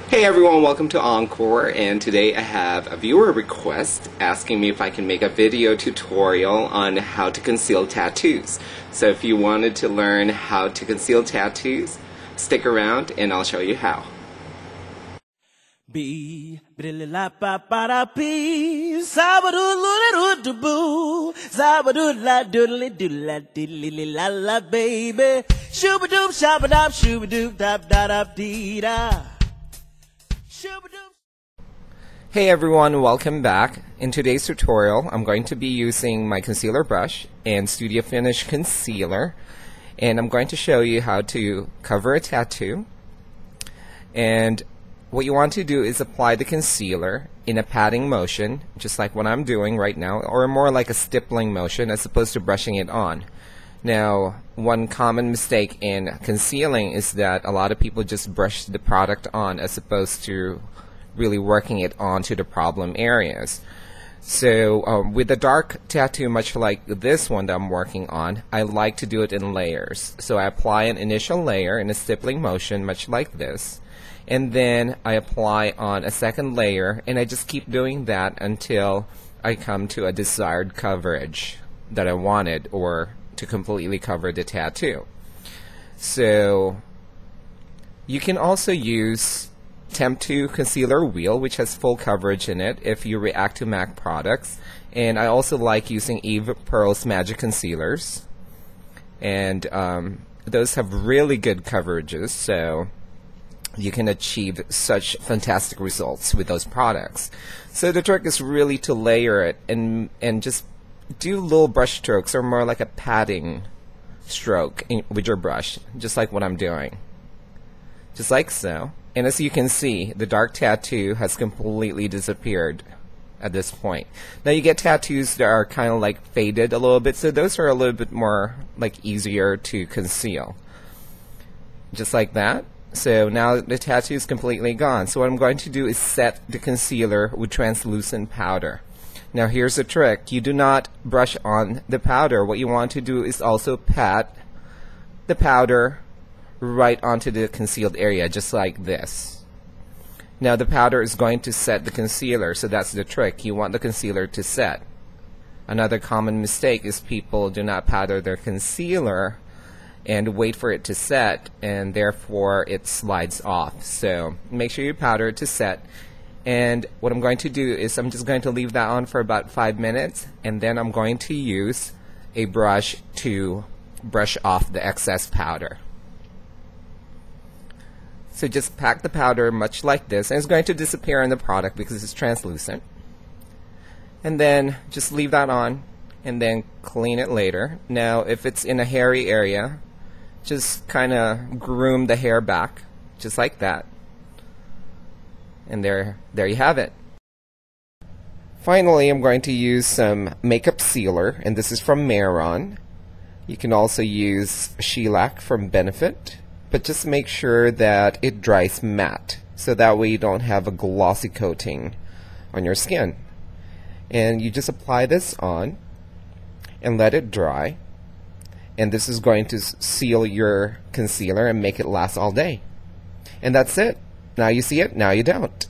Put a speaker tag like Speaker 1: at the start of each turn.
Speaker 1: Hey everyone, welcome to Encore, and today I have a viewer request asking me if I can make a video tutorial on how to conceal tattoos. So if you wanted to learn how to conceal tattoos, stick around and I'll show you how.
Speaker 2: Hey
Speaker 1: everyone, welcome back. In today's tutorial, I'm going to be using my concealer brush and Studio Finish concealer, and I'm going to show you how to cover a tattoo. And what you want to do is apply the concealer in a patting motion, just like what I'm doing right now, or more like a stippling motion as opposed to brushing it on. Now, one common mistake in concealing is that a lot of people just brush the product on as opposed to really working it onto the problem areas. So with a dark tattoo much like this one that I'm working on, I like to do it in layers. So I apply an initial layer in a stippling motion much like this, and then I apply on a second layer, and I just keep doing that until I come to a desired coverage that I wanted, or to completely cover the tattoo. So you can also use Temp2 concealer wheel, which has full coverage in it if you react to MAC products, and I also like using Eve Pearl's Magic Concealers, and those have really good coverages, so you can achieve such fantastic results with those products. So the trick is really to layer it and just do little brush strokes, or more like a patting stroke with your brush, just like what I'm doing, just like so. And as you can see, the dark tattoo has completely disappeared at this point. Now you get tattoos that are kind of like faded a little bit, so those are a little bit more like easier to conceal. Just like that. So now the tattoo is completely gone. So what I'm going to do is set the concealer with translucent powder. Now here's the trick. You do not brush on the powder. What you want to do is also pat the powder right onto the concealed area, just like this. Now the powder is going to set the concealer, so that's the trick. You want the concealer to set. Another common mistake is people do not powder their concealer and wait for it to set, and therefore it slides off. So make sure you powder it to set. And what I'm going to do is I'm just going to leave that on for about 5 minutes, and then I'm going to use a brush to brush off the excess powder. So just pack the powder much like this, and it's going to disappear in the product because it's translucent. And then just leave that on and then clean it later. Now if it's in a hairy area, just kind of groom the hair back, just like that. And there you have it. Finally, I'm going to use some makeup sealer, and this is from Mehron. You can also use shellac from Benefit, but just make sure that it dries matte, so that way you don't have a glossy coating on your skin. And you just apply this on and let it dry, and this is going to seal your concealer and make it last all day. And that's it. Now you see it, now you don't.